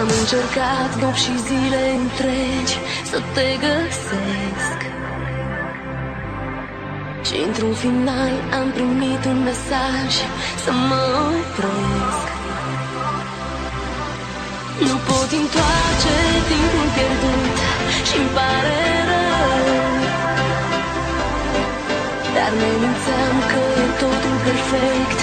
Am încercat nopți și zile întregi să te găsesc și într-un final am primit un mesaj să mă opresc. Nu pot întoarce timpul pierdut și-mi pare rău, dar ne mințeam că e totul perfect